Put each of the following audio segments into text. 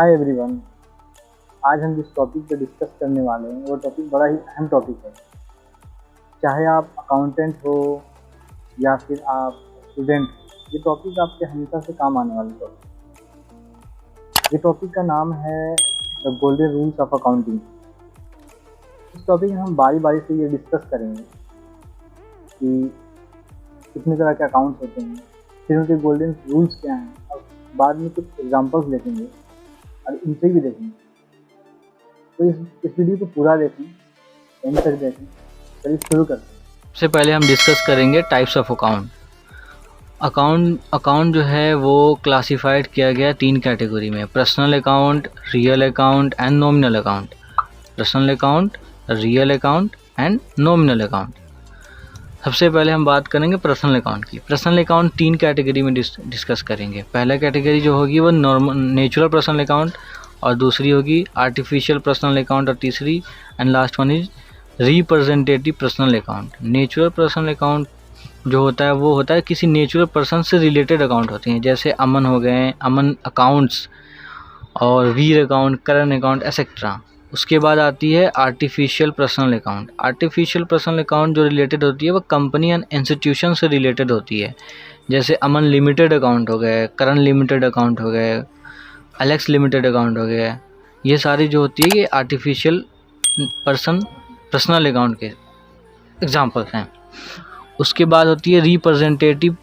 Hi everyone. आज हम जिस टॉपिक पे डिस्कस करने वाले हैं वो टॉपिक बड़ा ही अहम टॉपिक है। चाहे आप अकाउंटेंट हो या फिर आप स्टूडेंट, ये टॉपिक आपके हमेशा से काम आने वाली टॉपिक। ये टॉपिक का नाम है the golden rules of accounting. इस टॉपिक में हम बारी बारी से ये डिस्कस करेंगे कि कितने तरह के अकाउंट्स होते हैं, फिर उनके गोल्डन रूल्स क्या हैं, और बाद में कुछ एग्जांपल्स देखेंगे और इनसे भी देखेंगे। तो इस वीडियो को पूरा देखें, एंड तक देखें। चलिए शुरू करते हैं। सबसे पहले हम डिस्कस करेंगे टाइप्स ऑफ अकाउंट जो है वो क्लासिफाइड किया गया 3 कैटेगरी में: personal account, real account and nominal account. Personal account, real account and nominal account. सबसे पहले हम बात करेंगे पर्सनल अकाउंट की। पर्सनल अकाउंट 3 कैटेगरी में डिस्कस करेंगे। पहला कैटेगरी जो होगी वो नॉर्मल नेचुरल पर्सनल अकाउंट, और दूसरी होगी आर्टिफिशियल पर्सनल अकाउंट, और तीसरी and last one is representative personal account. Natural personal account जो होता है वो होता है किसी नेचुरल पर्सन से रिलेटेड अकाउंट होते हैं, जैसे अमन हो गए, अमन अकाउंट्स और वीर अकाउंट, करण अकाउंट एक्सेट्रा। उसके बाद आती है artificial personal account. Artificial personal account जो रिलेटेड होती है वो कंपनी एंड इंस्टीट्यूशन से रिलेटेड होती है, जैसे अमन लिमिटेड अकाउंट हो गए, करण लिमिटेड अकाउंट हो गए, एलेक्स लिमिटेड अकाउंट हो गया। ये सारी जो होती है ये आर्टिफिशियल पर्सनल अकाउंट के एग्जांपल्स हैं। उसके बाद होती है representative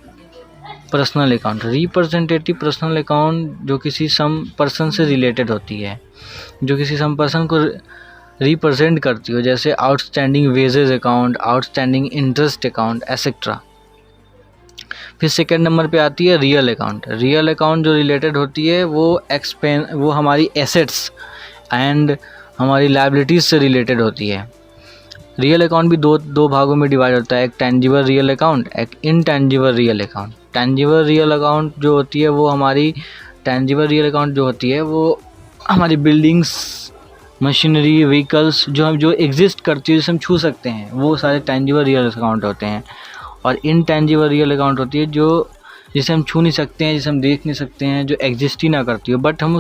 personal account. Representative personal account जो किसी सम पर्सन से रिलेटेड होती है, जो किसी सम पर्सन को रिप्रेजेंट करती हो, जैसे outstanding wages account, outstanding interest account etcetera. फिर सेकेंड नंबर पे आती है रियल अकाउंट। रियल अकाउंट जो रिलेटेड होती है वो हमारी एसेट्स एंड हमारी लायबिलिटीज़ से रिलेटेड होती है। रियल अकाउंट भी दो भागों में डिवाइड होता है, एक टेंजिबल रियल अकाउंट, एक intangible real account. Tangible real account जो होती है वो हमारी टेंजिबल रियल अकाउंट जो होती है वो हमारी बिल्डिंग्स, मशीनरी, व्हीकल्स जो एग्जिस्ट करती है, जिसे हम छू सकते हैं, वो सारे टेंजिबल रियल अकाउंट होते हैं। और इनटेंजिबल रियल अकाउंट होती है जिसे हम छू नहीं सकते हैं, जिसे हम देख नहीं सकते हैं, जो एग्जिस्ट ही ना करती हो, बट हम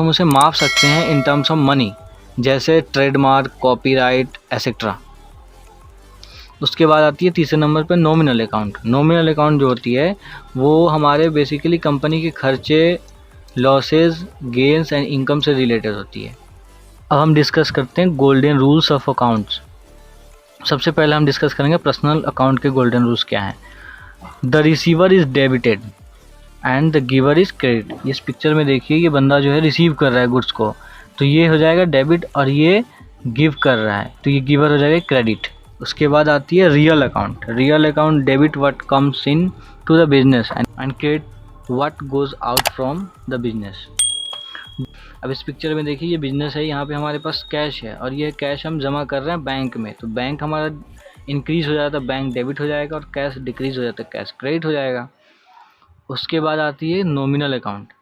उसे माप सकते हैं इन टर्म्स ऑफ मनी, जैसे ट्रेडमार्क, कॉपीराइट एक्सेट्रा। उसके बाद आती है तीसरे नंबर पर नॉमिनल अकाउंट। नॉमिनल अकाउंट जो होती है वो हमारे बेसिकली कंपनी के खर्चे, लॉसेस, गेन्स एंड इनकम से रिलेटेड होती है। अब हम डिस्कस करते हैं गोल्डन रूल्स ऑफ अकाउंट्स। सबसे पहले हम डिस्कस करेंगे पर्सनल अकाउंट के गोल्डन रूल्स क्या हैं। The receiver is debited and the giver is credit. इस पिक्चर में देखिए, ये बंदा जो है रिसीव कर रहा है गुड्स को, तो ये हो जाएगा डेबिट, और ये गिव कर रहा है तो ये गिवर हो जाएगा क्रेडिट। उसके बाद आती है real account. Real account debit what comes into the business and credit what goes out from the business. अब इस पिक्चर में देखिए, ये बिजनेस है, यहाँ पे हमारे पास कैश है, और ये कैश हम जमा कर रहे हैं बैंक में, तो बैंक हमारा इंक्रीज हो जाता है, बैंक डेबिट हो जाएगा, और कैश डिक्रीज हो जाता है, कैश क्रेडिट हो जाएगा। उसके बाद आती है nominal account.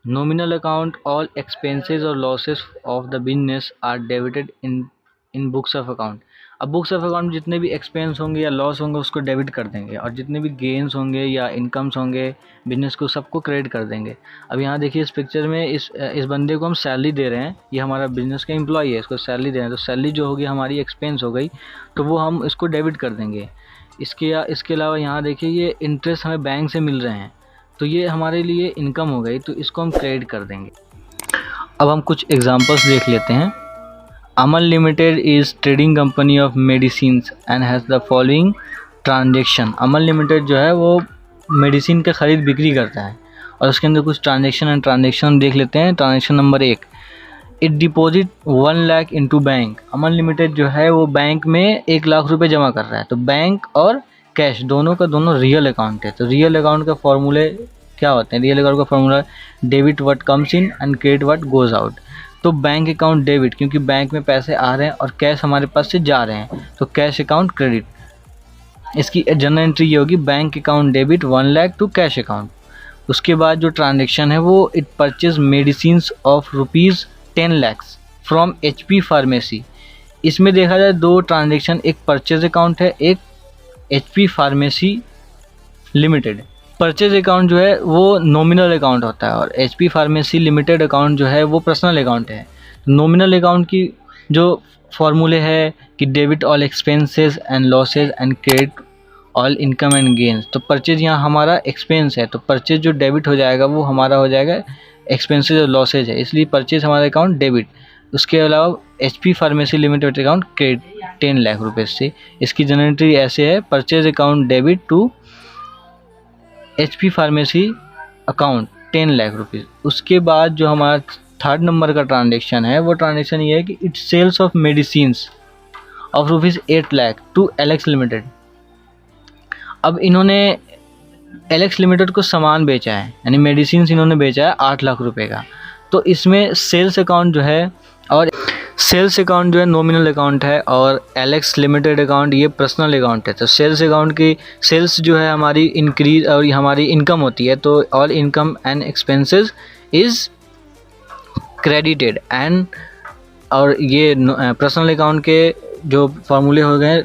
Nominal account, all expenses और losses of the business are debited in books of account. अब बुक्स ऑफ अकाउंट में जितने भी एक्सपेंस होंगे या लॉस होंगे उसको डेबिट कर देंगे, और जितने भी गेन्स होंगे या इनकम्स होंगे बिजनेस को, सबको क्रेडिट कर देंगे। अब यहाँ देखिए इस पिक्चर में इस बंदे को हम सैलरी दे रहे हैं, ये हमारा बिजनेस का एम्प्लॉई है, इसको सैलरी दे रहे हैं, तो सैलरी जो होगी हमारी एक्सपेंस हो गई, तो वो हम इसको डेबिट कर देंगे। इसके अलावा यहाँ देखिए ये इंटरेस्ट हमें बैंक से मिल रहे हैं, तो ये हमारे लिए इनकम हो गई, तो इसको हम क्रेडिट कर देंगे। अब हम कुछ एग्जांपल्स देख लेते हैं। Aman limited is trading company of medicines and has the following transaction. Aman limited जो है वो मेडिसिन का ख़रीद बिक्री करता है, और उसके अंदर कुछ ट्रांजेक्शन देख लेते हैं। Transaction number 1, it deposit 1 lakh into bank. Aman limited जो है वो बैंक में 1 लाख रुपए जमा कर रहा है, तो बैंक और कैश दोनों का दोनों रियल अकाउंट है। तो रियल अकाउंट का फॉर्मूले क्या होते हैं? रियल अकाउंट का formula debit what comes in and credit what goes out. तो बैंक अकाउंट डेबिट, क्योंकि बैंक में पैसे आ रहे हैं और कैश हमारे पास से जा रहे हैं, तो कैश अकाउंट क्रेडिट। इसकी जनरल एंट्री ये होगी, bank account debit 1 lakh to cash account. उसके बाद जो ट्रांजेक्शन है वो it purchase medicine of ₹10 lakh from HP pharmacy. इसमें देखा जाए 2 ट्रांजेक्शन, एक परचेज अकाउंट है, एक HP pharmacy limited. Purchase account जो है वो नॉमिनल अकाउंट होता है और एचपी फार्मेसी लिमिटेड अकाउंट जो है वो पर्सनल अकाउंट है। नॉमिनल अकाउंट की जो फॉर्मूले है कि debit all expenses and losses and credit all income and gains. तो परचेज यहाँ हमारा एक्सपेंस है, तो परचेज जो डेबिट हो जाएगा वो हमारा हो जाएगा एक्सपेंसेज और लॉसेज है, इसलिए परचेज हमारा अकाउंट डेबिट। उसके अलावा HP pharmacy limited account credit 10 lakh रुपए से। इसकी जनरेटरी ऐसे है, purchase account debit to HP pharmacy account 10 lakh rupees. उसके बाद जो हमारा थर्ड नंबर का ट्रांजेक्शन है वो ट्रांजेक्शन ये है कि it sales of medicines of rupees 8 lakh to Alex limited. अब इन्होंने एलेक्स लिमिटेड को सामान बेचा है, यानी मेडिसिन्स इन्होंने बेचा है 8 लाख रुपए का। तो इसमें सेल्स अकाउंट जो है और सेल्स अकाउंट जो है नॉमिनल अकाउंट है और एलेक्स लिमिटेड अकाउंट ये पर्सनल अकाउंट है। तो सेल्स अकाउंट की सेल्स जो है हमारी इंक्रीज और हमारी इनकम होती है, तो all income and expenses is credited and, और ये पर्सनल अकाउंट के जो फॉर्मूले हो गए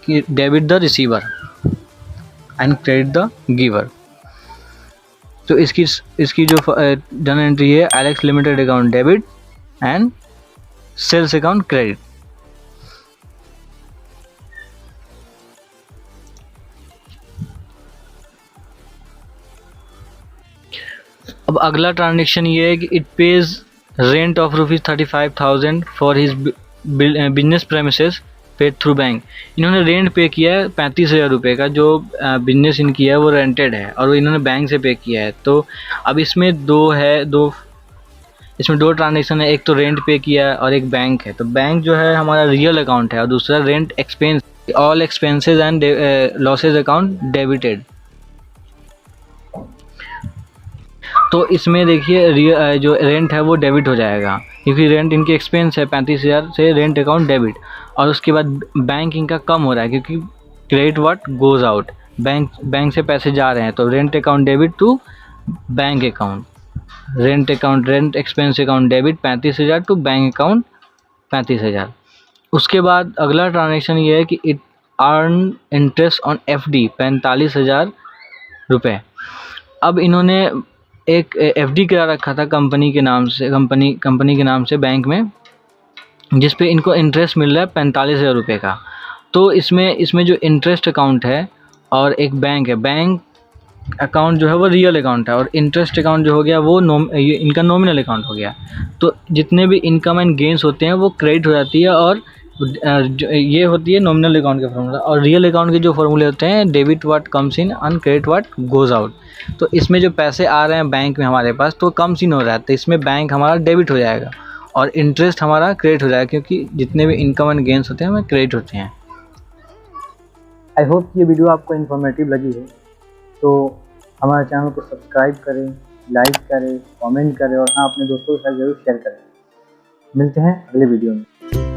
कि debit the receiver and credit the giver. तो इसकी जो जर्नल एंट्री है Alex limited account debit and sales account credit. अब अगला ट्रांजेक्शन ये है कि it pays rent of rupees 35,000 for his business premises paid through bank. इन्होंने रेंट पे किया है 35,000 रुपये का, जो बिजनेस इनकी है वो रेंटेड है और वो इन्होंने बैंक से पे किया है। तो अब इसमें इसमें दो ट्रांजेक्शन है, एक तो रेंट पे किया है और एक बैंक है। तो बैंक जो है हमारा रियल अकाउंट है और दूसरा rent expense, all expenses and losses account debited. तो इसमें देखिए जो रेंट है वो डेबिट हो जाएगा क्योंकि रेंट इनकी एक्सपेंस है 35,000 से रेंट अकाउंट डेबिट। और उसके बाद बैंक इनका कम हो रहा है क्योंकि credit what goes out, bank से पैसे जा रहे हैं, तो rent account debit to bank account, rent expense account debit 35,000 to bank account 35,000। उसके बाद अगला ट्रांजेक्शन ये है कि it earn interest on FD 45,000 रुपये। अब इन्होंने एक एफडी करा रखा था कंपनी के नाम से बैंक में, जिस पे इनको इंटरेस्ट मिल रहा है 45,000 रुपये का। तो इसमें जो इंटरेस्ट अकाउंट है और एक बैंक है, बैंक अकाउंट जो है वो रियल अकाउंट है और इंटरेस्ट अकाउंट जो हो गया वो इनका नॉमिनल अकाउंट हो गया। तो जितने भी इनकम एंड गेंस होते हैं वो क्रेडिट हो जाती है और ये होती है नॉमिनल अकाउंट का फॉर्मूला। और रियल अकाउंट के जो फॉर्मूले होते हैं debit what comes in and credit what goes out. तो इसमें जो पैसे आ रहे हैं बैंक में हमारे पास तो कम सीन हो रहा है, तो इसमें बैंक हमारा डेबिट हो जाएगा और इंटरेस्ट हमारा क्रेडिट हो जाएगा क्योंकि जितने भी इनकम एंड गेंस होते हैं हमें क्रेडिट होते हैं। आई होप ये वीडियो आपको इन्फॉर्मेटिव लगी है, तो हमारे चैनल को सब्सक्राइब करें, लाइक करें, कमेंट करें और हाँ अपने दोस्तों के साथ ज़रूर शेयर करें। मिलते हैं अगले वीडियो में।